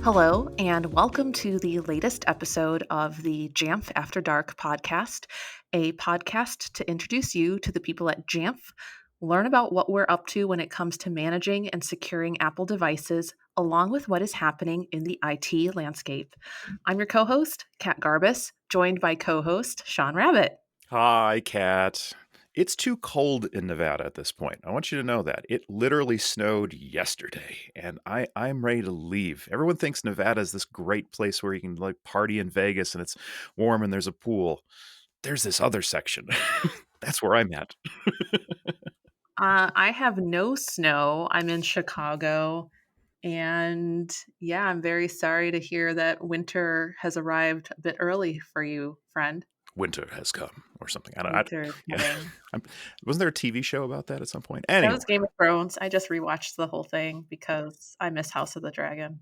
Hello, and welcome to the latest episode of the Jamf After Dark podcast, a podcast to introduce you to the people at Jamf, learn about what we're up to when it comes to managing and securing Apple devices, along with what is happening in the IT landscape. I'm your co-host, Kat Garbus, joined by co-host Sean Rabbit. Hi, Kat. It's too cold in Nevada at this point. I want you to know that. It literally snowed yesterday, and I'm ready to leave. Everyone thinks Nevada is this great place where you can like party in Vegas and it's warm and there's a pool. There's this other section. That's where I'm at. I have no snow. I'm in Chicago. And yeah, I'm very sorry to hear that winter has arrived a bit early for you, friend. Winter has come, or something. Winter is Yeah. coming. Wasn't there a TV show about that at some point? That Anyway. was Game of Thrones. I just rewatched the whole thing because I miss House of the Dragon.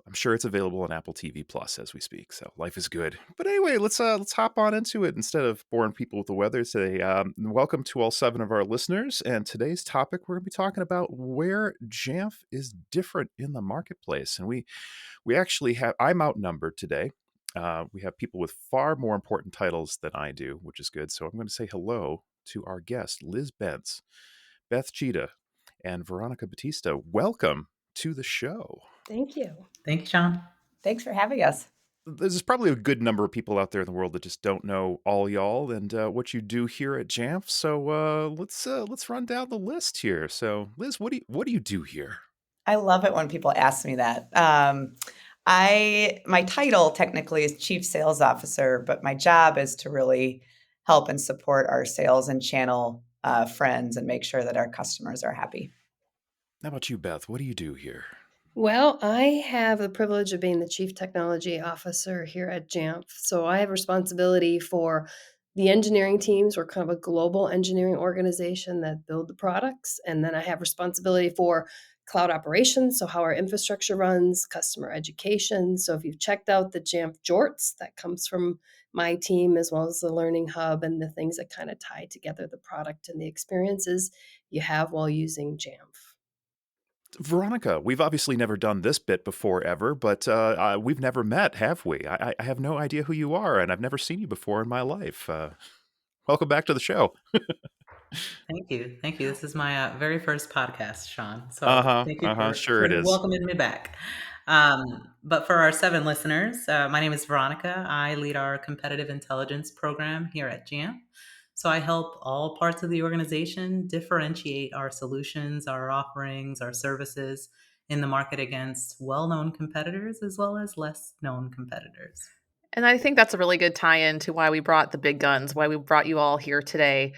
I'm sure it's available on Apple TV Plus as we speak. So life is good. But anyway, let's hop on into it instead of boring people with the weather today. Welcome to all 7 of our listeners. And today's topic, we're going to be talking about where Jamf is different in the marketplace. And we actually have, I'm outnumbered today. We have people with far more important titles than I do, which is good. So I'm going to say hello to our guest, Liz Benz, Beth Tschida, and Veronica Batista. Welcome to the show. Thank you. Thank you, John. Thanks for having us. There's probably a good number of people out there in the world that just don't know all y'all and what you do here at Jamf. So let's run down the list here. So Liz, what do you do here? I love it when people ask me that. My title technically is Chief Sales Officer, but my job is to really help and support our sales and channel friends and make sure that our customers are happy. How about you, Beth? What do you do here? Well, I have the privilege of being the Chief Technology Officer here at Jamf. So I have responsibility for the engineering teams. We're kind of a global engineering organization that build the products. And then I have responsibility for cloud operations, so how our infrastructure runs, customer education. So if you've checked out the Jamf Jorts, that comes from my team, as well as the Learning Hub and the things that kind of tie together the product and the experiences you have while using Jamf. Veronica, we've obviously never done this bit before ever, but we've never met, have we? I have no idea who you are, and I've never seen you before in my life. Welcome back to the show. Thank you. This is my very first podcast, Sean. So thank you Sure for it is. welcoming me back. But for our 7 listeners, my name is Veronica. I lead our competitive intelligence program here at Jamf. So I help all parts of the organization differentiate our solutions, our offerings, our services in the market against well-known competitors as well as less known competitors. And I think that's a really good tie-in to why we brought the big guns, why we brought you all here today.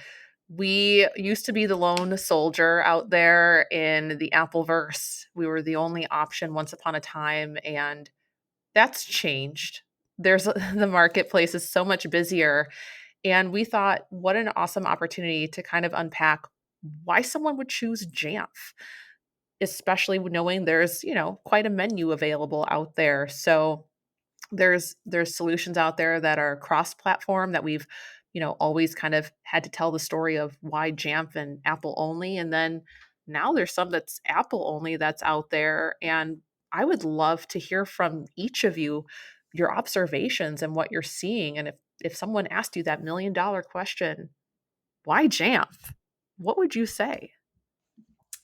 We used to be the lone soldier out there in the Appleverse. We were the only option once upon a time, and that's changed. The marketplace is so much busier. And we thought, what an awesome opportunity to kind of unpack why someone would choose Jamf, especially knowing there's, quite a menu available out there. So there's solutions out there that are cross-platform that we've, always kind of had to tell the story of why Jamf and Apple only. And then now there's some that's Apple only that's out there. And I would love to hear from each of you, your observations and what you're seeing. And if someone asked you that $1 million question, why Jamf? What would you say?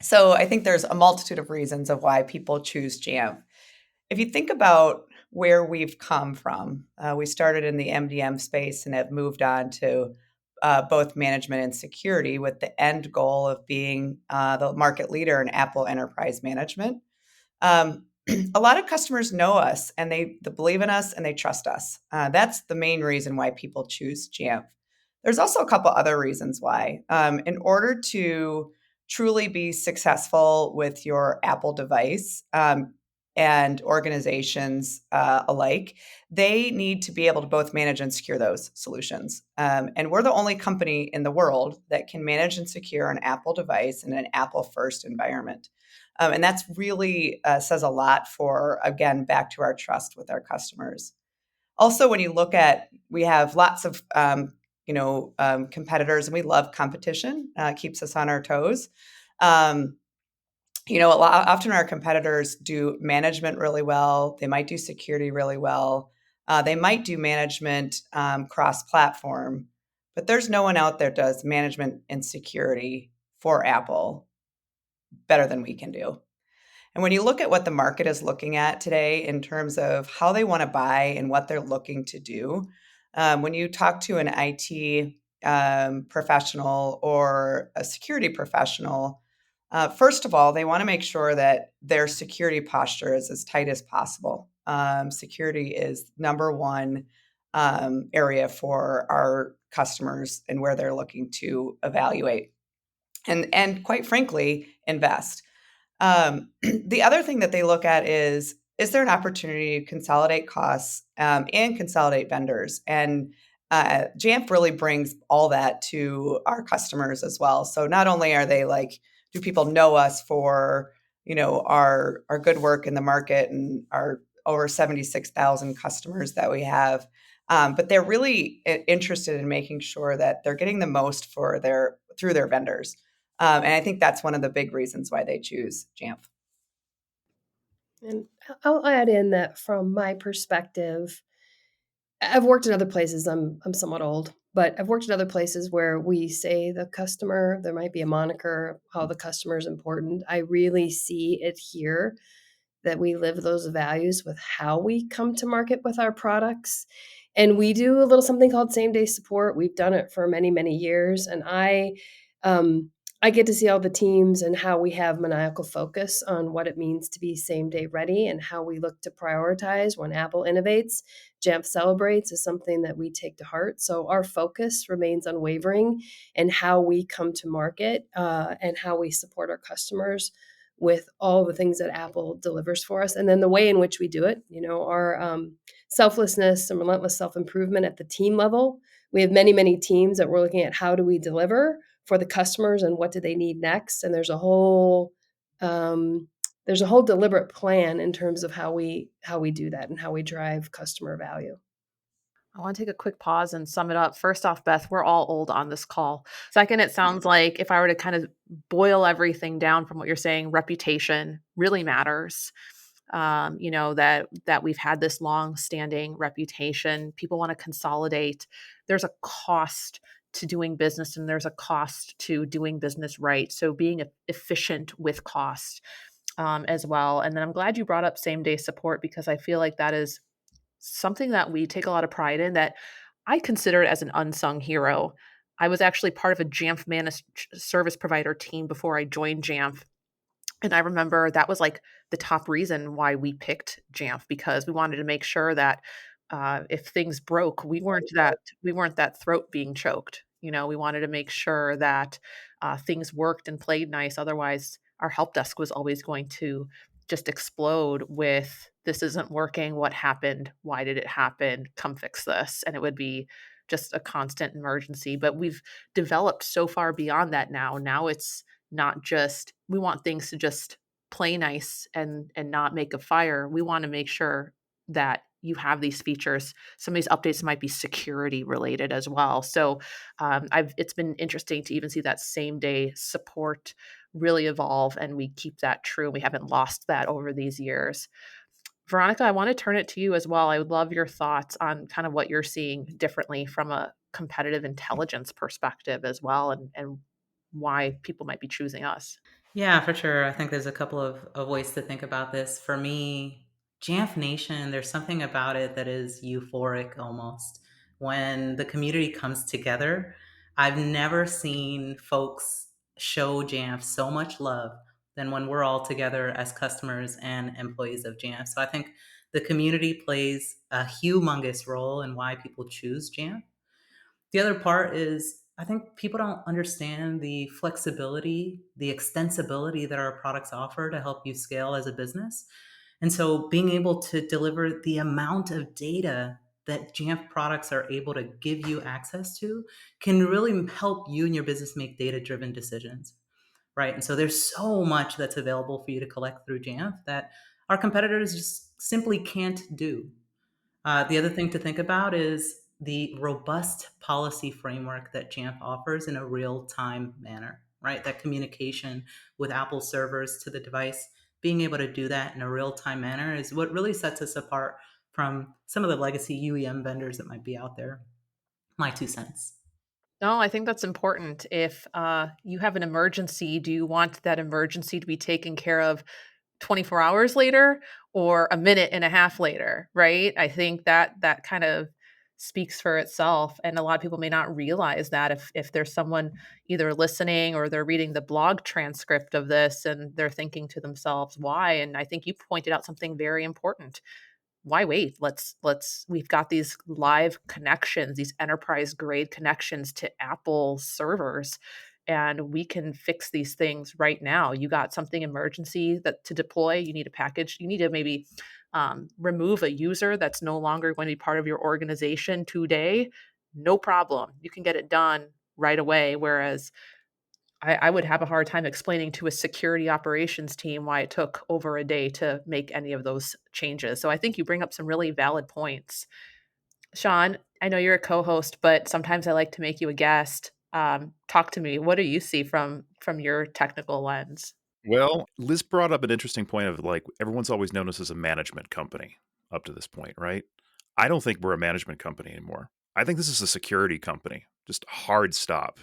So I think there's a multitude of reasons of why people choose Jamf. If you think about where we've come from, we started in the MDM space and have moved on to both management and security with the end goal of being the market leader in Apple enterprise management. A lot of customers know us and they believe in us and they trust us. That's the main reason why people choose Jamf. There's also a couple other reasons why. In order to truly be successful with your Apple device, and organizations alike, they need to be able to both manage and secure those solutions. And we're the only company in the world that can manage and secure an Apple device in an Apple first environment. And that's really says a lot for, again, back to our trust with our customers. Also, when you look at, we have lots of competitors, and we love competition. Keeps us on our toes. Often our competitors do management really well. They might do security really well. They might do management cross-platform, but there's no one out there does management and security for Apple better than we can do. And when you look at what the market is looking at today in terms of how they want to buy and what they're looking to do, when you talk to an IT professional or a security professional, first of all, they want to make sure that their security posture is as tight as possible. Security is number one area for our customers and where they're looking to evaluate and quite frankly, invest. The other thing that they look at is there an opportunity to consolidate costs and consolidate vendors? And Jamf really brings all that to our customers as well. So not only are they like, do people know us for our good work in the market and our over 76,000 customers that we have, but they're really interested in making sure that they're getting the most for through their vendors. And I think that's one of the big reasons why they choose Jamf. And I'll add in that from my perspective, I've worked in other places. I'm somewhat old, but I've worked in other places where we say the customer, there might be a moniker, how the customer is important. I really see it here that we live those values with how we come to market with our products. And we do a little something called same day support. We've done it for many, many years. And I get to see all the teams and how we have maniacal focus on what it means to be same day ready and how we look to prioritize when Apple innovates. Jamf celebrates is something that we take to heart. So our focus remains unwavering in how we come to market and how we support our customers with all the things that Apple delivers for us. And then the way in which we do it, our selflessness and relentless self-improvement at the team level. We have many, many teams that we're looking at how do we deliver for the customers and what do they need next. And there's a whole deliberate plan in terms of how we do that and how we drive customer value. I want to take a quick pause and sum it up. First off, Beth, we're all old on this call. Second, it sounds like if I were to kind of boil everything down from what you're saying, reputation really matters. That we've had this long-standing reputation. People want to consolidate. There's a cost to doing business and there's a cost to doing business right. So being efficient with cost as well. And then I'm glad you brought up same-day support because I feel like that is something that we take a lot of pride in that I consider it as an unsung hero. I was actually part of a Jamf managed service provider team before I joined Jamf. And I remember that was like the top reason why we picked Jamf because we wanted to make sure that if things broke, we weren't that throat being choked. We wanted to make sure that things worked and played nice. Otherwise, our help desk was always going to just explode with this isn't working. What happened? Why did it happen? Come fix this. And it would be just a constant emergency. But we've developed so far beyond that now. Now it's not just we want things to just play nice and not make a fire. We want to make sure that you have these features. Some of these updates might be security related as well. So it's been interesting to even see that same day support really evolve and we keep that true. We haven't lost that over these years. Veronica, I want to turn it to you as well. I would love your thoughts on kind of what you're seeing differently from a competitive intelligence perspective as well and why people might be choosing us. Yeah, for sure. I think there's a couple of ways to think about this. For me, Jamf Nation, there's something about it that is euphoric almost. When the community comes together, I've never seen folks show Jamf so much love than when we're all together as customers and employees of Jamf. So I think the community plays a humongous role in why people choose Jamf. The other part is I think people don't understand the flexibility, the extensibility that our products offer to help you scale as a business. And so being able to deliver the amount of data that Jamf products are able to give you access to can really help you and your business make data-driven decisions, right? And so there's so much that's available for you to collect through Jamf that our competitors just simply can't do. The other thing to think about is the robust policy framework that Jamf offers in a real-time manner. right? That communication with Apple servers to the device, being able to do that in a real-time manner is what really sets us apart from some of the legacy UEM vendors that might be out there. My 2 cents. No, I think that's important. If you have an emergency, do you want that emergency to be taken care of 24 hours later or a minute and a half later, right? I think that that kind of speaks for itself. And a lot of people may not realize that if there's someone either listening or they're reading the blog transcript of this and they're thinking to themselves, why? And I think you pointed out something very important. Why wait? We've got these live connections, these enterprise grade connections to Apple servers, and we can fix these things right now. You got something emergency that to deploy, you need a package, you need to maybe remove a user that's no longer going to be part of your organization today. No problem. You can get it done right away. Whereas I would have a hard time explaining to a security operations team why it took over a day to make any of those changes. So I think you bring up some really valid points. Sean, I know you're a co-host, but sometimes I like to make you a guest. Talk to me. What do you see from your technical lens? Well, Liz brought up an interesting point of like everyone's always known us as a management company up to this point, right? I don't think we're a management company anymore. I think this is a security company. Just hard stop.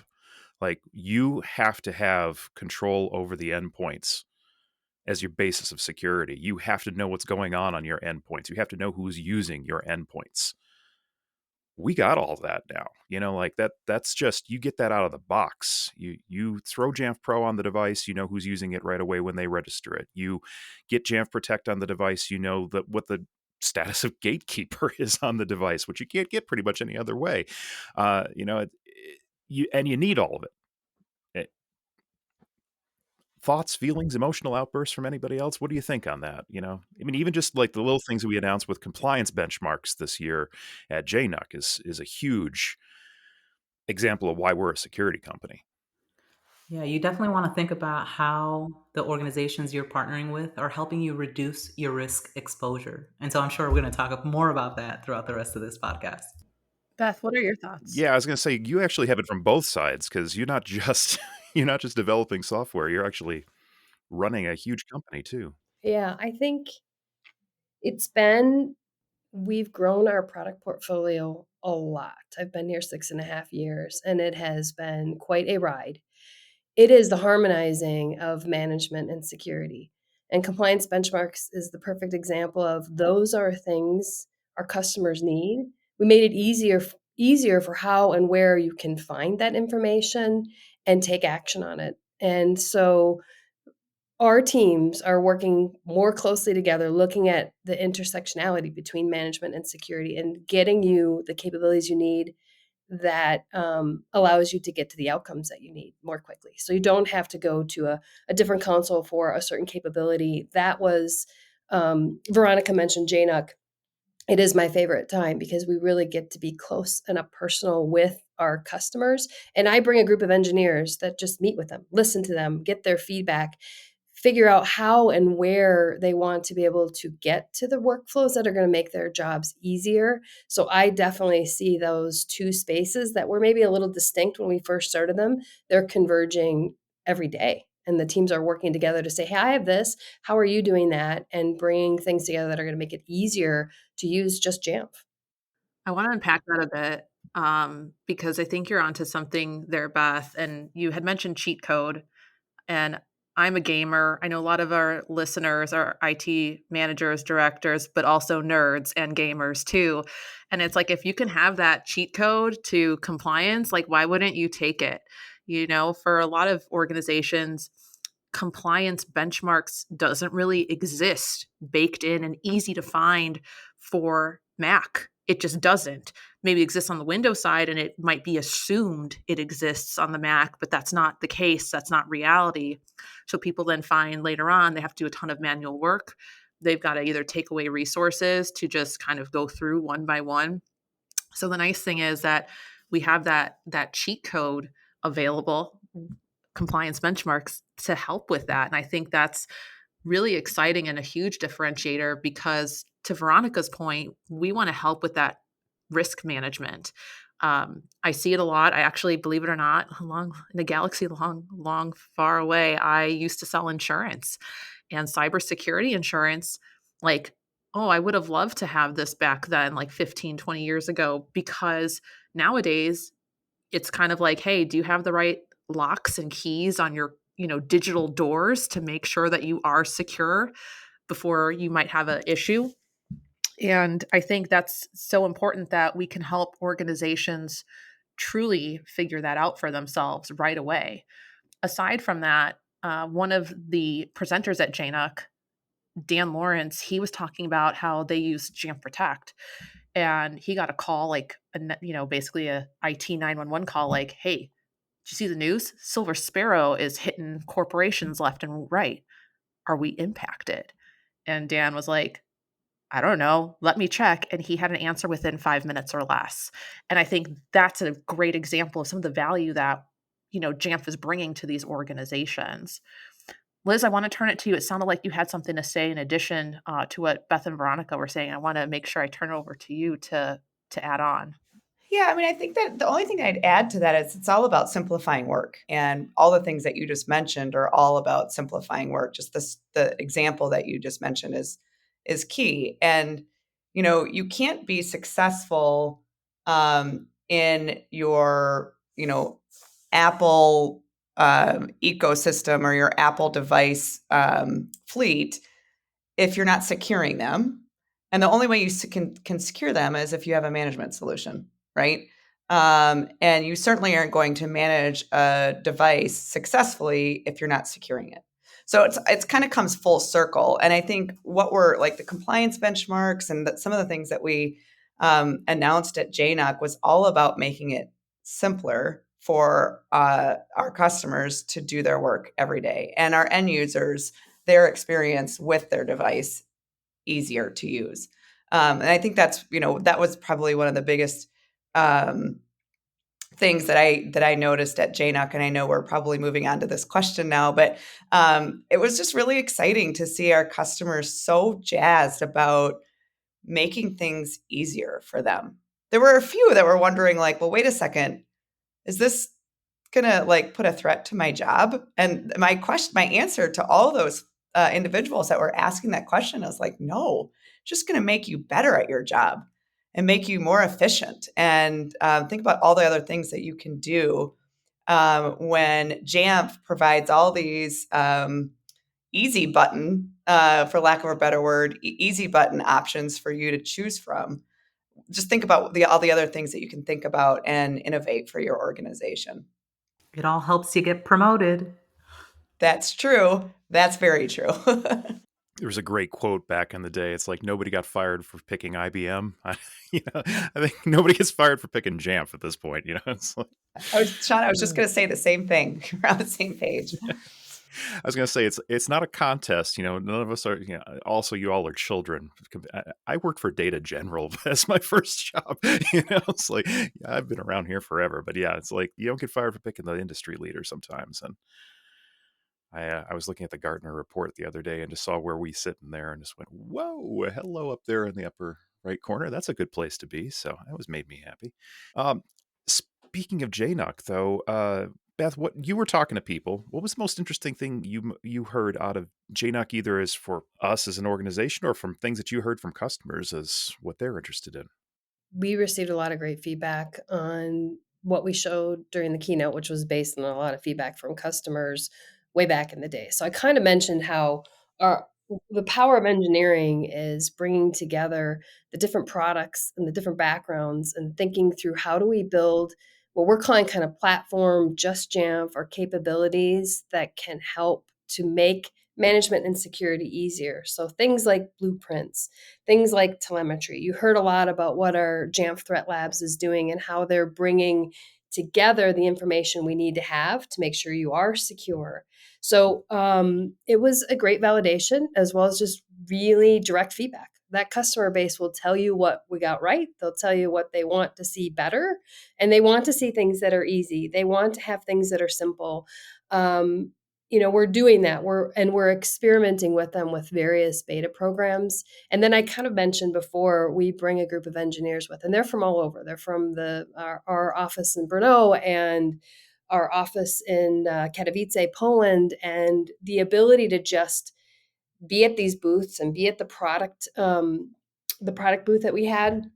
Like you have to have control over the endpoints as your basis of security. You have to know what's going on your endpoints. You have to know who's using your endpoints. We got all that now. Like that's just you get that out of the box. You throw Jamf Pro on the device, you know who's using it right away when they register it. You get Jamf Protect on the device, you know that what the status of gatekeeper is on the device, which you can't get pretty much any other way. You need all of it. Thoughts, feelings, emotional outbursts from anybody else? What do you think on that? I mean, even just like the little things we announced with compliance benchmarks this year at JNUC is a huge example of why we're a security company. Yeah, you definitely want to think about how the organizations you're partnering with are helping you reduce your risk exposure. And so I'm sure we're going to talk more about that throughout the rest of this podcast. Beth, what are your thoughts? Yeah, I was going to say you actually have it from both sides because you're not just you're not just developing software, you're actually running a huge company too. Yeah, I think we've grown our product portfolio a lot. I've been here 6.5 years, and it has been quite a ride. It is the harmonizing of management and security. And compliance benchmarks is the perfect example of those are things our customers need. We made it easier for how and where you can find that information and take action on it. And so our teams are working more closely together, looking at the intersectionality between management and security and getting you the capabilities you need that allows you to get to the outcomes that you need more quickly. So you don't have to go to a different console for a certain capability. That was, Veronica mentioned JNUC. It is my favorite time because we really get to be close and up personal with our customers. And I bring a group of engineers that just meet with them, listen to them, get their feedback, figure out how and where they want to be able to get to the workflows that are going to make their jobs easier. So I definitely see those two spaces that were maybe a little distinct when we first started them. They're converging every day. And the teams are working together to say, hey, I have this. How are you doing that? And bringing things together that are going to make it easier to use just Jamf. I want to unpack that a bit because I think you're onto something there, Beth. And you had mentioned cheat code. And I'm a gamer. I know a lot of our listeners are IT managers, directors, but also nerds and gamers too. And it's like, if you can have that cheat code to compliance, like, why wouldn't you take it? For a lot of organizations, compliance benchmarks doesn't really exist baked in and easy to find for Mac. It just doesn't. Maybe exists on the Windows side and it might be assumed it exists on the Mac, but that's not the case. That's not reality. So people then find later on they have to do a ton of manual work. They've got to either take away resources to just kind of go through one by one. So the nice thing is that we have that cheat code available, compliance benchmarks to help with that. And I think that's really exciting and a huge differentiator because, to Veronica's point, we want to help with that risk management. I see it a lot. I actually, believe it or not, along in a galaxy long, far away, I used to sell insurance and cybersecurity insurance. Like, oh, I would have loved to have this back then, like 15, 20 years ago, because nowadays it's kind of like, hey, do you have the right locks and keys on your, digital doors to make sure that you are secure before you might have an issue? And I think that's so important that we can help organizations truly figure that out for themselves right away. Aside from that, one of the presenters at JNUC, Dan Lawrence, he was talking about how they use Jamf Protect, and he got a call, like basically a IT 911 call, like, "Hey, did you see the news? Silver Sparrow is hitting corporations left and right. Are we impacted?" And Dan was like, "I don't know. Let me check." And he had an answer within 5 minutes or less. And I think that's a great example of some of the value that, Jamf is bringing to these organizations. Liz, I want to turn it to you. It sounded like you had something to say in addition to what Beth and Veronica were saying. I want to make sure I turn it over to you to add on. Yeah, I mean, I think that the only thing I'd add to that is it's all about simplifying work. And all the things that you just mentioned are all about simplifying work. Just the example that you just mentioned is key. And, you can't be successful in your, Apple ecosystem or your Apple device fleet if you're not securing them. And the only way you can secure them is if you have a management solution, right? And you certainly aren't going to manage a device successfully if you're not securing it. So it's kind of comes full circle. And I think what we're like the compliance benchmarks and some of the things that we announced at JNUC was all about making it simpler for our customers to do their work every day and our end users, their experience with their device easier to use. And I think that's, that was probably one of the biggest things that I noticed at JNUC. And I know we're probably moving on to this question now, but it was just really exciting to see our customers so jazzed about making things easier for them. There were a few that were wondering like, well, wait a second, is this gonna like put a threat to my job? And my answer to all those individuals that were asking that question, I was like, no, it's just gonna make you better at your job and make you more efficient. And think about all the other things that you can do when Jamf provides all these easy button, for lack of a better word, easy button options for you to choose from. Just think about all the other things that you can think about and innovate for your organization. It all helps you get promoted. That's true. That's very true. There was a great quote back in the day. It's like nobody got fired for picking IBM. I think nobody gets fired for picking Jamf at this point. It's like, Sean, I was just going to say the same thing. We're on the same page. I was going to say it's not a contest. None of us are. Also, you all are children. I worked for Data General as my first job. It's like I've been around here forever. But yeah, it's like you don't get fired for picking the industry leader sometimes. And I was looking at the Gartner report the other day and just saw where we sit in there and just went, whoa, hello up there in the upper right corner. That's a good place to be. So that was made me happy. Speaking of JNUC, though, Beth, what you were talking to people, what was the most interesting thing you heard out of JNUC, either as for us as an organization or from things that you heard from customers as what they're interested in? We received a lot of great feedback on what we showed during the keynote, which was based on a lot of feedback from customers way back in the day. So I kind of mentioned how the power of engineering is bringing together the different products and the different backgrounds and thinking through how do we build what we're calling kind of platform, just Jamf, or capabilities that can help to make management and security easier. So things like blueprints, things like telemetry. You heard a lot about what our Jamf Threat Labs is doing and how they're bringing together the information we need to have to make sure you are secure. So it was a great validation as well as just really direct feedback. That customer base will tell you what we got right. They'll tell you what they want to see better. And they want to see things that are easy. They want to have things that are simple. we're doing that. We're experimenting with them with various beta programs. And then I kind of mentioned before, we bring a group of engineers with, and they're from all over. They're from our office in Brno and our office in Katowice, Poland, and the ability to just be at these booths and be at the product booth that we had.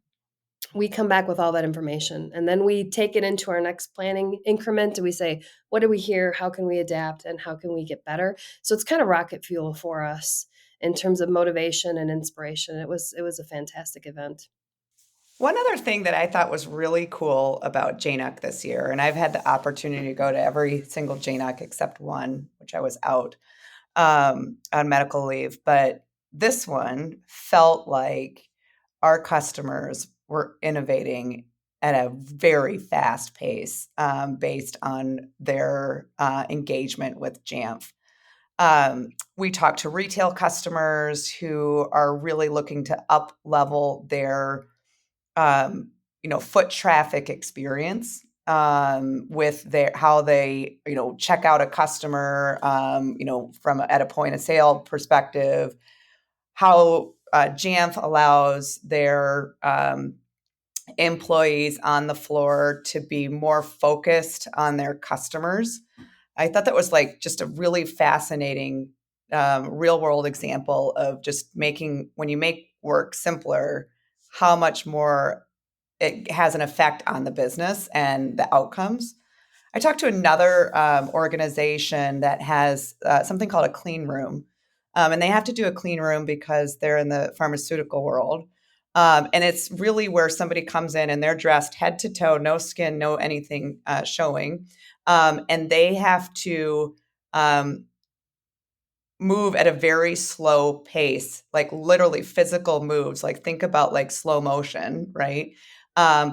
We come back with all that information, and then we take it into our next planning increment, and we say, what do we hear? How can we adapt, and how can we get better? So it's kind of rocket fuel for us in terms of motivation and inspiration. It was a fantastic event. One other thing that I thought was really cool about JNUC this year, and I've had the opportunity to go to every single JNUC except one, which I was out on medical leave, but this one felt like our customers were innovating at a very fast pace based on their engagement with Jamf. We talked to retail customers who are really looking to up level their foot traffic experience with how they check out a customer from at a point of sale perspective, how Jamf allows their employees on the floor to be more focused on their customers. I thought that was like just a really fascinating real world example of just when you make work simpler, how much more it has an effect on the business and the outcomes. I talked to another organization that has something called a clean room. And they have to do a clean room because they're in the pharmaceutical world. And it's really where somebody comes in and they're dressed head to toe, no skin, no anything showing. And they have to move at a very slow pace, like literally physical moves, like think about like slow motion, right?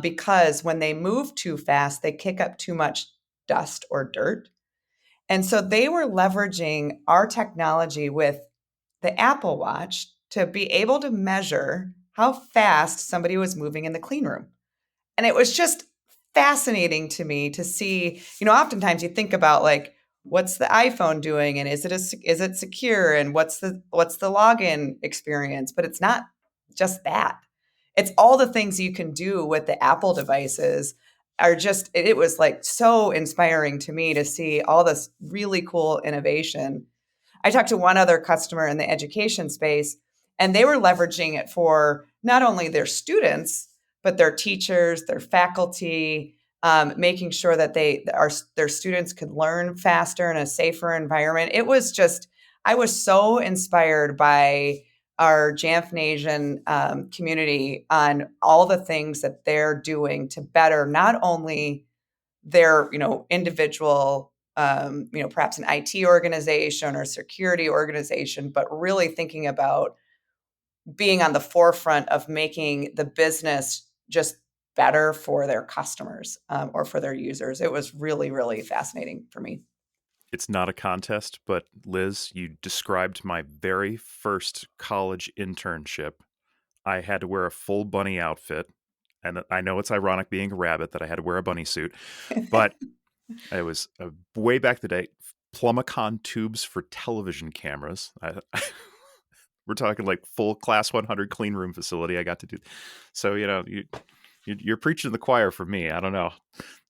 Because when they move too fast, they kick up too much dust or dirt. And so they were leveraging our technology with the Apple Watch to be able to measure how fast somebody was moving in the clean room. And it was just fascinating to me to see, oftentimes you think about like, what's the iPhone doing? And is it secure? And what's the login experience? But it's not just that. It's all the things you can do with the Apple devices it was like so inspiring to me to see all this really cool innovation. I talked to one other customer in the education space, and they were leveraging it for not only their students, but their teachers, their faculty, making sure that their students could learn faster in a safer environment. It was just, I was so inspired by our Jamf Nation community on all the things that they're doing to better not only their individual perhaps an IT organization or security organization, but really thinking about being on the forefront of making the business just better for their customers or for their users. It was really, really fascinating for me. It's not a contest, but Liz, you described my very first college internship. I had to wear a full bunny outfit. And I know it's ironic being a rabbit that I had to wear a bunny suit, but it was way back the day. Plumicon tubes for television cameras. We're talking like full class 100 clean room facility. I got to do. So, you're preaching to the choir for me. I don't know.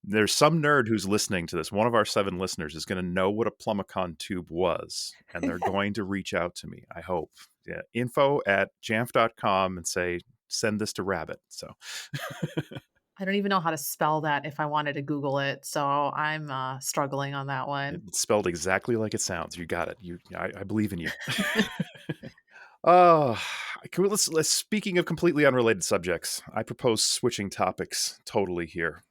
There's some nerd who's listening to this. One of our 7 listeners is going to know what a Plumicon tube was, and they're going to reach out to me, I hope. Yeah, info@jamf.com and say, send this to Rabbit. So I don't even know how to spell that if I wanted to Google it. So I'm struggling on that one. It's spelled exactly like it sounds. You got it. I believe in you. Oh, let's speaking of completely unrelated subjects, I propose switching topics totally here.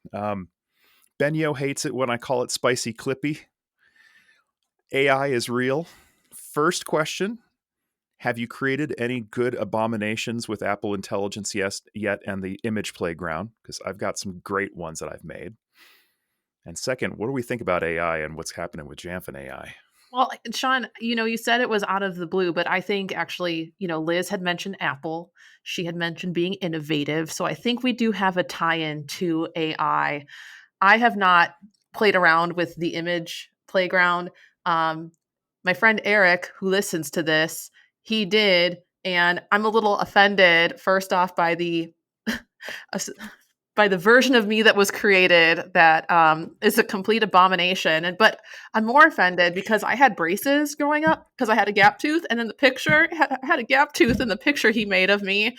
Benyo hates it when I call it spicy clippy. AI is real. First question, have you created any good abominations with Apple Intelligence yet and the image playground? Because I've got some great ones that I've made. And second, what do we think about AI and what's happening with Jamf and AI? Well, Sean, you said it was out of the blue, but I think actually, Liz had mentioned Apple. She had mentioned being innovative. So I think we do have a tie-in to AI. I have not played around with the image playground. My friend Eric, who listens to this, he did. And I'm a little offended, first off, by the version of me that was created that is a complete abomination. But I'm more offended because I had braces growing up because I had a gap tooth, and in the picture, had a gap tooth in the picture he made of me.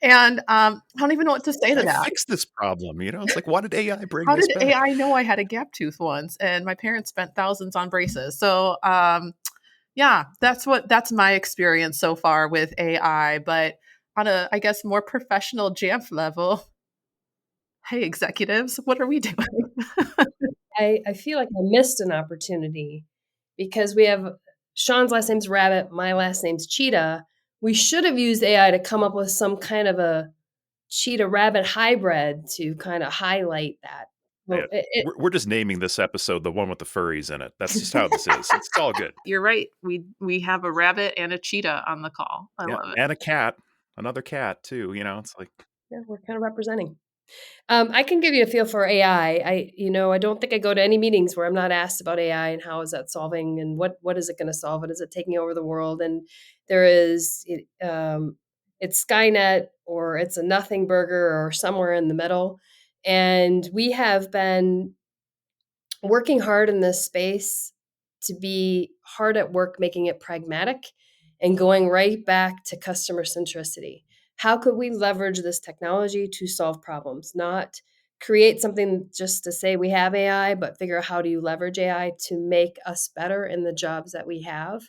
And I don't even know what to say to I that. fixed this problem. It's like, why did AI bring How this did back? AI know I had a gap tooth once? And my parents spent thousands on braces. So yeah, that's my experience so far with AI. But on a, I guess, more professional Jamf level, hey executives, what are we doing? I feel like I missed an opportunity because we have Sean's last name's Rabbit, my last name's Tschida. We should have used AI to come up with some kind of a cheetah rabbit hybrid to kind of highlight that. Yeah, Well, we're just naming this episode the one with the furries in it. That's just how this is. It's all good. You're right. We have a rabbit and a cheetah on the call. I Yeah, love it. and a cat, another cat too. It's like, yeah, we're kind of representing. I can give you a feel for AI. I don't think I go to any meetings where I'm not asked about AI and how is that solving and what is it going to solve? What is it taking over the world? And there is, it's Skynet or it's a nothing burger or somewhere in the middle. And we have been working hard in this space to be hard at work making it pragmatic and going right back to customer centricity. How could we leverage this technology to solve problems, not create something just to say we have AI, but figure out how do you leverage AI to make us better in the jobs that we have.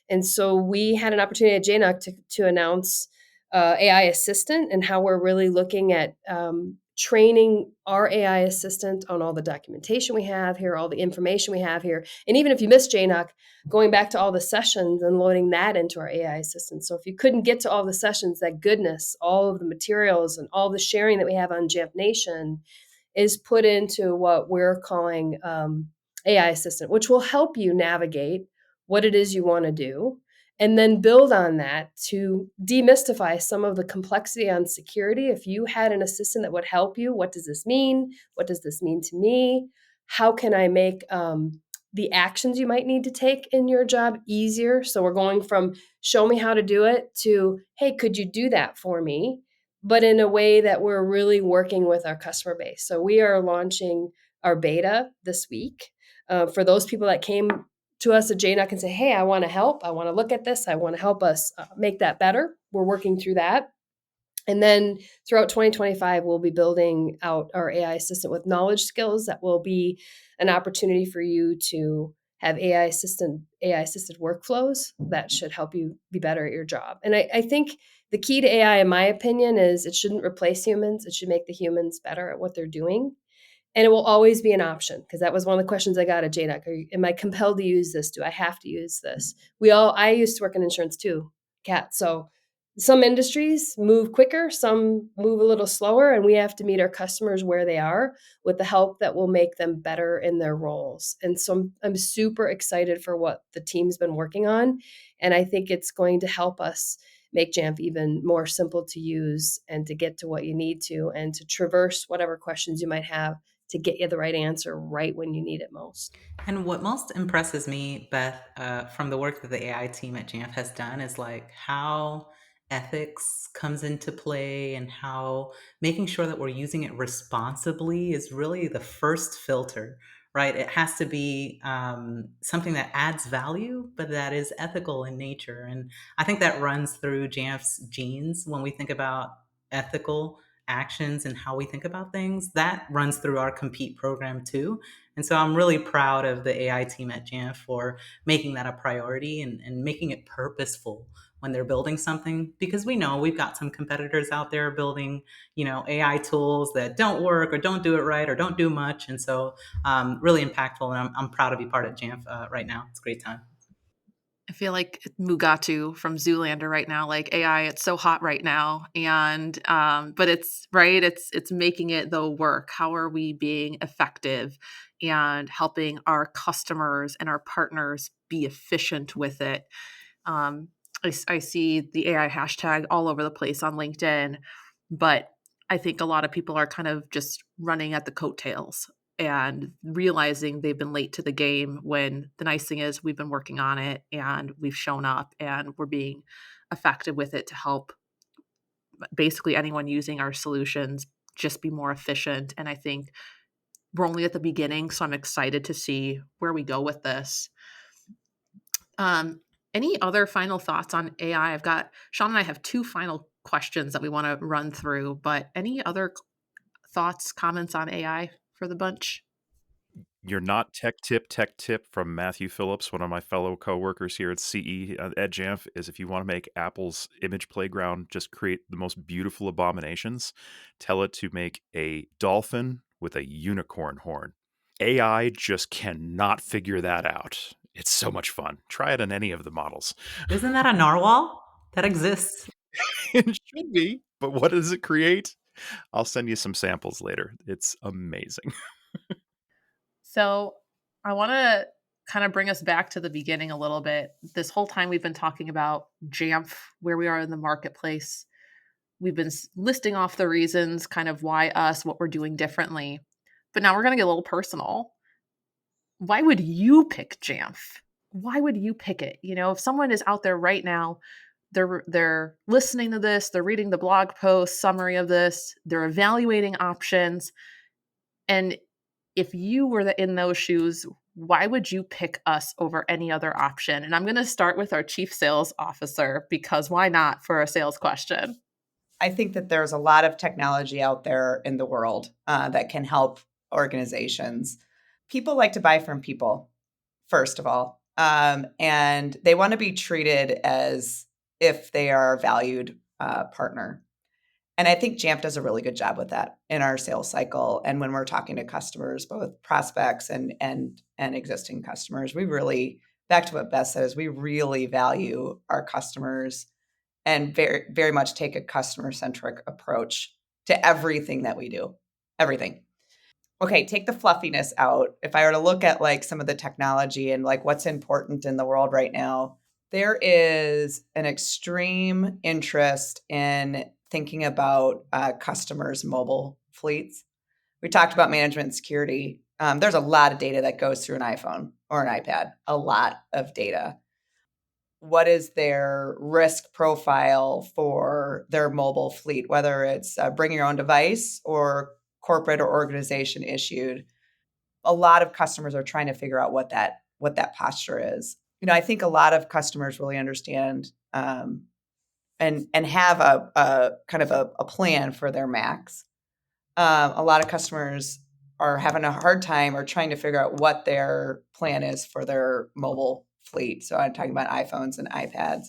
And so we had an opportunity at JNUC to announce AI assistant and how we're really looking at training our AI assistant on all the documentation we have here, all the information we have here. And even if you missed JNUC, going back to all the sessions and loading that into our AI assistant. So if you couldn't get to all the sessions, that goodness, all of the materials and all the sharing that we have on Jamf Nation is put into what we're calling AI assistant, which will help you navigate what it is you want to do and then build on that to demystify some of the complexity on security. If you had an assistant that would help you, what does this mean? What does this mean to me? How can I make the actions you might need to take in your job easier? So we're going from show me how to do it to, hey, could you do that for me? But in a way that we're really working with our customer base. So we are launching our beta this week. For those people that came to us at JNUC and say, hey, I want to help. I want to look at this. I want to help us make that better. We're working through that. And then throughout 2025, we'll be building out our AI assistant with knowledge skills that will be an opportunity for you to have AI assisted workflows that should help you be better at your job. And I think the key to AI, in my opinion, is it shouldn't replace humans. It should make the humans better at what they're doing. And it will always be an option because that was one of the questions I got at JNUC. Am I compelled to use this? Do I have to use this? I used to work in insurance too, Kat. So some industries move quicker, some move a little slower, and we have to meet our customers where they are with the help that will make them better in their roles. And so I'm super excited for what the team's been working on. And I think it's going to help us make Jamf even more simple to use and to get to what you need to and to traverse whatever questions you might have to get you the right answer right when you need it most. And what most impresses me, Beth, from the work that the AI team at Jamf has done is like how ethics comes into play and how making sure that we're using it responsibly is really the first filter, right? It has to be something that adds value, but that is ethical in nature. And I think that runs through Jamf's genes when we think about ethical actions and how we think about things. That runs through our Compete program too. And so I'm really proud of the AI team at Jamf for making that a priority and making it purposeful when they're building something, because we know we've got some competitors out there building, AI tools that don't work or don't do it right or don't do much. And so really impactful. And I'm proud to be part of Jamf right now. It's a great time. I feel like Mugatu from Zoolander right now, like AI, it's so hot right now. And but it's right, it's making it though work. How are we being effective and helping our customers and our partners be efficient with it? Um, I see the AI hashtag all over the place on LinkedIn, but I think a lot of people are kind of just running at the coattails and realizing they've been late to the game, when the nice thing is we've been working on it and we've shown up and we're being effective with it to help basically anyone using our solutions just be more efficient. And I think we're only at the beginning, so I'm excited to see where we go with this. Any other final thoughts on AI? I've got Sean and I have two final questions that we want to run through, but any other thoughts, comments on AI for the bunch? You're not tech tip from Matthew Phillips, one of my fellow coworkers here at CE at Jamf, is if you want to make Apple's image playground just create the most beautiful abominations, tell it to make a dolphin with a unicorn horn. AI just cannot figure that out. It's so much fun. Try it on any of the models. Isn't that a narwhal? That exists. It should be, but what does it create? I'll send you some samples later. It's amazing. So I want to kind of bring us back to the beginning a little bit. This whole time we've been talking about Jamf, where we are in the marketplace. We've been listing off the reasons, kind of why us, what we're doing differently. But now we're going to get a little personal. Why would you pick Jamf? Why would you pick it? You know, if someone is out there right now, they're listening to this, they're reading the blog post summary of this, they're evaluating options, and if you were in those shoes, why would you pick us over any other option? And I'm going to start with our chief sales officer, because why not, for a sales question? I think that there's a lot of technology out there in the world that can help organizations. People like to buy from people, first of all, and they want to be treated as if they are a valued partner. And I think Jamf does a really good job with that in our sales cycle. And when we're talking to customers, both prospects and existing customers, we really, back to what Beth says, we really value our customers and very, very much take a customer-centric approach to everything that we do. Everything. Okay, take the fluffiness out. If I were to look at like some of the technology and like what's important in the world right now, there is an extreme interest in thinking about customers' mobile fleets. We talked about management and security. There's a lot of data that goes through an iPhone or an iPad, a lot of data. What is their risk profile for their mobile fleet, whether it's bring your own device or corporate or organization issued? A lot of customers are trying to figure out what that posture is. You know, I think a lot of customers really understand and have a kind of a plan for their Macs. A lot of customers are having a hard time or trying to figure out what their plan is for their mobile fleet. So I'm talking about iPhones and iPads.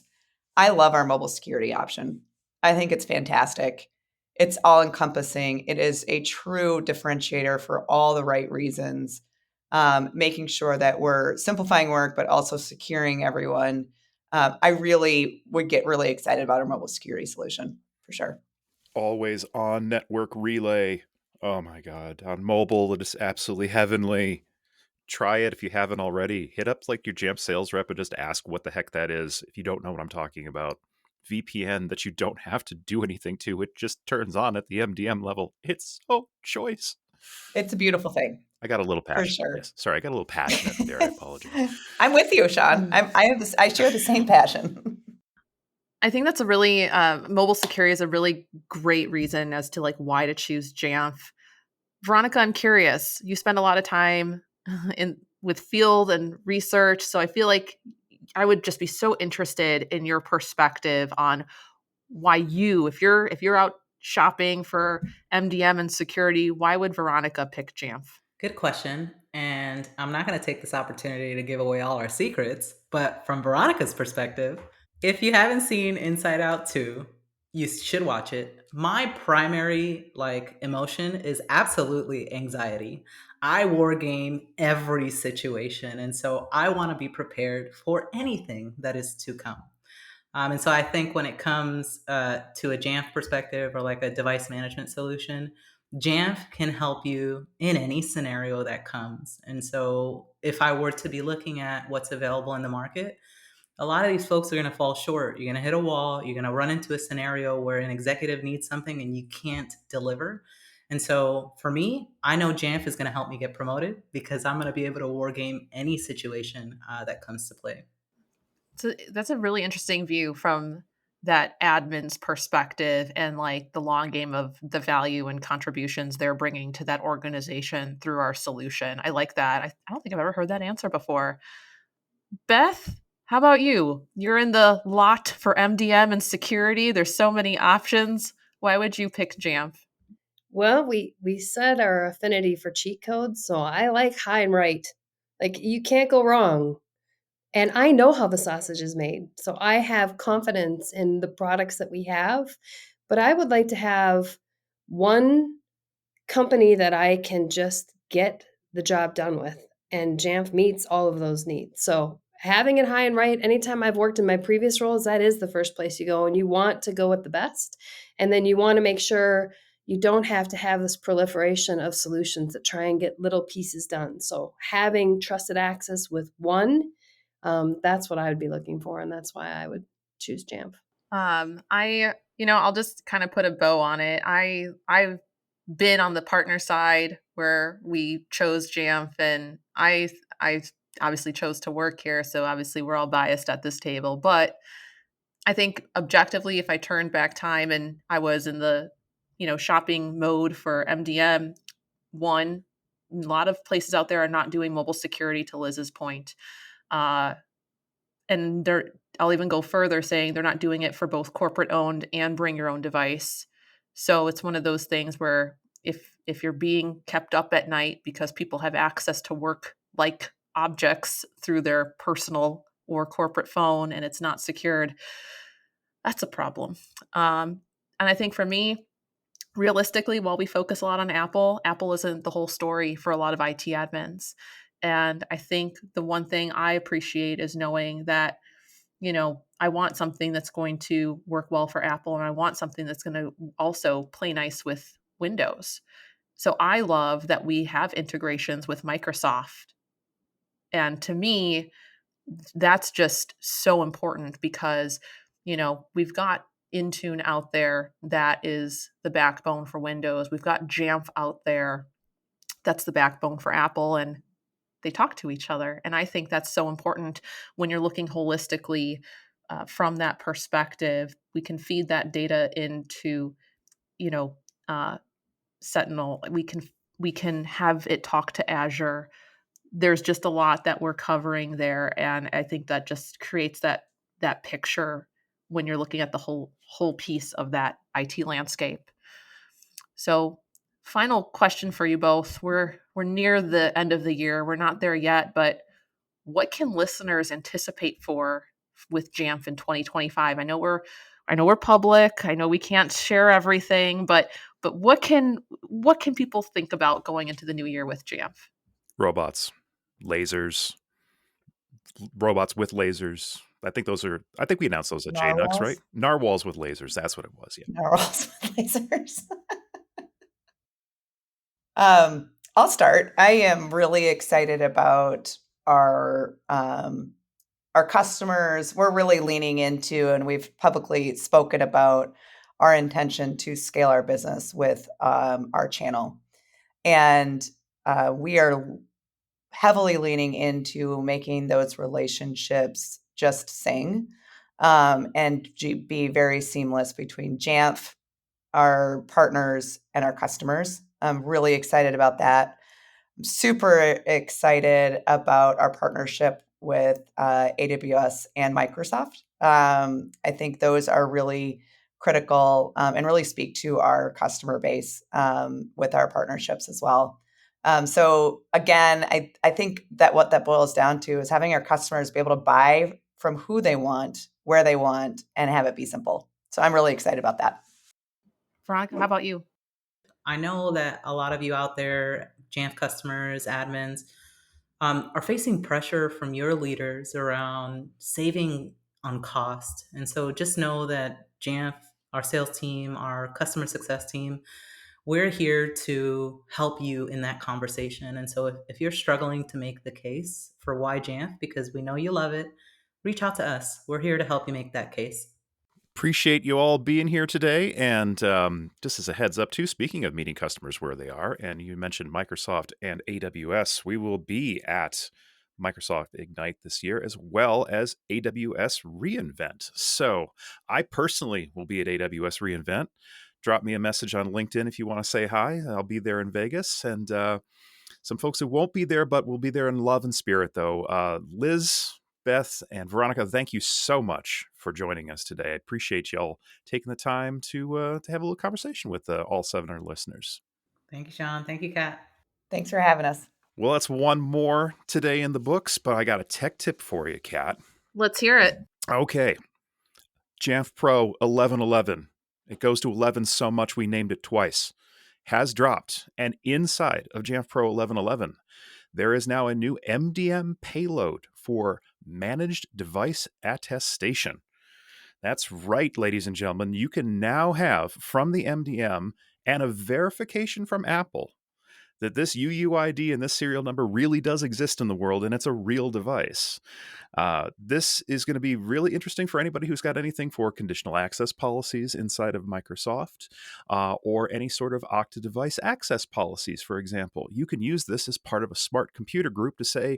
I love our mobile security option. I think it's fantastic. It's all encompassing. It is a true differentiator for all the right reasons, making sure that we're simplifying work, but also securing everyone. I really would get really excited about our mobile security solution for sure. Always on network relay. Oh my God. On mobile, it is absolutely heavenly. Try it if you haven't already. Hit up like your Jamf sales rep and just ask what the heck that is if you don't know what I'm talking about. VPN that you don't have to do anything to. It just turns on at the MDM level. It's so choice. It's a beautiful thing. I got a little For passionate. sure. Yes. Sorry, I got a little passionate there. I apologize. I'm with you, Sean. I share the same passion. I think that's a really mobile security is a really great reason as to like why to choose Jamf. Veronica, I'm curious. You spend a lot of time with field and research, so I feel like I would just be so interested in your perspective on why if you're out shopping for MDM and security, why would Veronica pick Jamf? Good question. And I'm not going to take this opportunity to give away all our secrets, but from Veronica's perspective, if you haven't seen Inside Out 2, you should watch it. My primary emotion is absolutely anxiety. I war game every situation, and so I want to be prepared for anything that is to come. And so I think when it comes to a Jamf perspective or like a device management solution, Jamf can help you in any scenario that comes. And so if I were to be looking at what's available in the market, a lot of these folks are going to fall short. You're going to hit a wall. You're going to run into a scenario where an executive needs something and you can't deliver. And so for me, I know Jamf is going to help me get promoted because I'm going to be able to war game any situation that comes to play. So that's a really interesting view from that admin's perspective and like the long game of the value and contributions they're bringing to that organization through our solution. I like that. I don't think I've ever heard that answer before. Beth, how about you? You're in the lot for MDM and security. There's so many options. Why would you pick Jamf? Well, we said our affinity for cheat codes, so I like high and right. Like you can't go wrong. And I know how the sausage is made. So I have confidence in the products that we have, but I would like to have one company that I can just get the job done with. And Jamf meets all of those needs. So having it high and right, anytime I've worked in my previous roles, that is the first place you go. And you want to go with the best. And then you want to make sure you don't have to have this proliferation of solutions that try and get little pieces done. So having trusted access with one, that's what I would be looking for. And that's why I would choose Jamf. I'll just kind of put a bow on it. I've been on the partner side where we chose Jamf, and I obviously chose to work here, so obviously we're all biased at this table. But I think objectively, if I turned back time and I was in the shopping mode for MDM, one, a lot of places out there are not doing mobile security. To Liz's point, and I'll even go further saying they're not doing it for both corporate owned and bring your own device. So it's one of those things where if you're being kept up at night because people have access to work like objects through their personal or corporate phone and it's not secured, that's a problem. And I think for me, realistically, while we focus a lot on Apple isn't the whole story for a lot of IT admins. And I think the one thing I appreciate is knowing that, I want something that's going to work well for Apple, and I want something that's going to also play nice with Windows. So I love that we have integrations with Microsoft. And to me, that's just so important because, we've got Intune out there that is the backbone for Windows. We've got Jamf out there that's the backbone for Apple, and they talk to each other. And I think that's so important when you're looking holistically from that perspective. We can feed that data into, uh, Sentinel. We can have it talk to Azure. There's just a lot that we're covering there, and I think that just creates that picture when you're looking at the whole piece of that IT landscape. So, final question for you both. We're near the end of the year. We're not there yet, but what can listeners anticipate for with Jamf in 2025? I know we're public. I know we can't share everything, but what can people think about going into the new year with Jamf? Robots, lasers, robots with lasers. I think we announced those at JNUX, right? Narwhals with lasers. That's what it was. Yeah. Narwhals with lasers. I'll start. I am really excited about our customers. We're really leaning into, and we've publicly spoken about our intention to scale our business with our channel. And we are heavily leaning into making those relationships just sing and be very seamless between Jamf, our partners, and our customers. I'm really excited about that. I'm super excited about our partnership with AWS and Microsoft. I think those are really critical and really speak to our customer base with our partnerships as well. So again, I think that what that boils down to is having our customers be able to buy from who they want, where they want, and have it be simple. So I'm really excited about that. Veronica, how about you? I know that a lot of you out there, Jamf customers, admins, are facing pressure from your leaders around saving on cost. And so just know that Jamf, our sales team, our customer success team, we're here to help you in that conversation. And so if you're struggling to make the case for why Jamf, because we know you love it, reach out to us. We're here to help you make that case. Appreciate you all being here today. And just as a heads up, too, speaking of meeting customers where they are, and you mentioned Microsoft and AWS, we will be at Microsoft Ignite this year, as well as AWS reInvent. So I personally will be at AWS reInvent. Drop me a message on LinkedIn if you want to say hi. I'll be there in Vegas. And some folks who won't be there, but will be there in love and spirit, though. Liz, Beth, and Veronica, thank you so much for joining us today. I appreciate y'all taking the time to have a little conversation with all 7 of our listeners. Thank you, Sean. Thank you, Kat. Thanks for having us. Well, that's one more today in the books, but I got a tech tip for you, Kat. Let's hear it. Okay. Jamf Pro 1111. It goes to 11 so much we named it twice. Has dropped. And inside of Jamf Pro 1111, there is now a new MDM payload for Managed Device Attestation. That's right, ladies and gentlemen. You can now have from the MDM and a verification from Apple that this UUID and this serial number really does exist in the world, and it's a real device. This is going to be really interesting for anybody who's got anything for conditional access policies inside of Microsoft, or any sort of Okta device access policies, for example. You can use this as part of a smart computer group to say,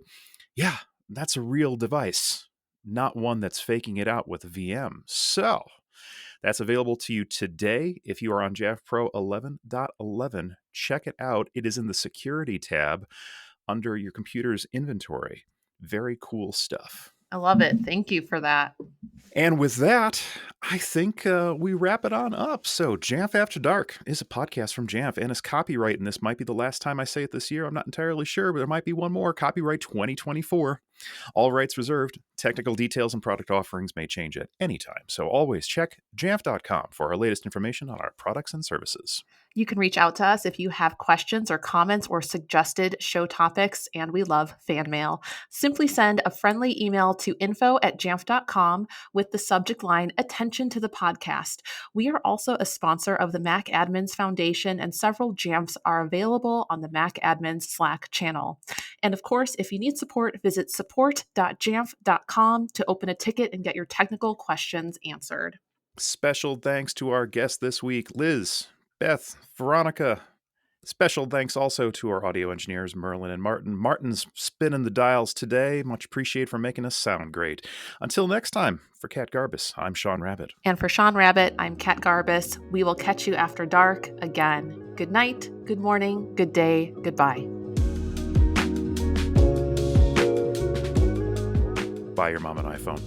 yeah, that's a real device, not one that's faking it out with a VM. So that's available to you today. If you are on Jamf Pro 11.11, check it out. It is in the security tab under your computer's inventory. Very cool stuff. I love it. Thank you for that. And with that, I think we wrap it on up. So Jamf After Dark is a podcast from Jamf, and it's copyright, and this might be the last time I say it this year. I'm not entirely sure, but there might be one more. Copyright 2024. All rights reserved. Technical details and product offerings may change at any time. So always check jamf.com for our latest information on our products and services. You can reach out to us if you have questions or comments or suggested show topics, and we love fan mail. Simply send a friendly email to info@jamf.com with the subject line, attention to the podcast. We are also a sponsor of the Mac Admins Foundation, and several Jamfs are available on the Mac Admins Slack channel. And of course, if you need support, visit support.jamf.com to open a ticket and get your technical questions answered. Special thanks to our guests this week, Liz, Beth, Veronica. Special thanks also to our audio engineers, Merlin and Martin. Martin's spinning the dials today. Much appreciated for making us sound great. Until next time, for Kat Garbus, I'm Sean Rabbit. And for Sean Rabbit, I'm Kat Garbus. We will catch you after dark again. Good night, good morning, good day, goodbye. Buy your mom an iPhone.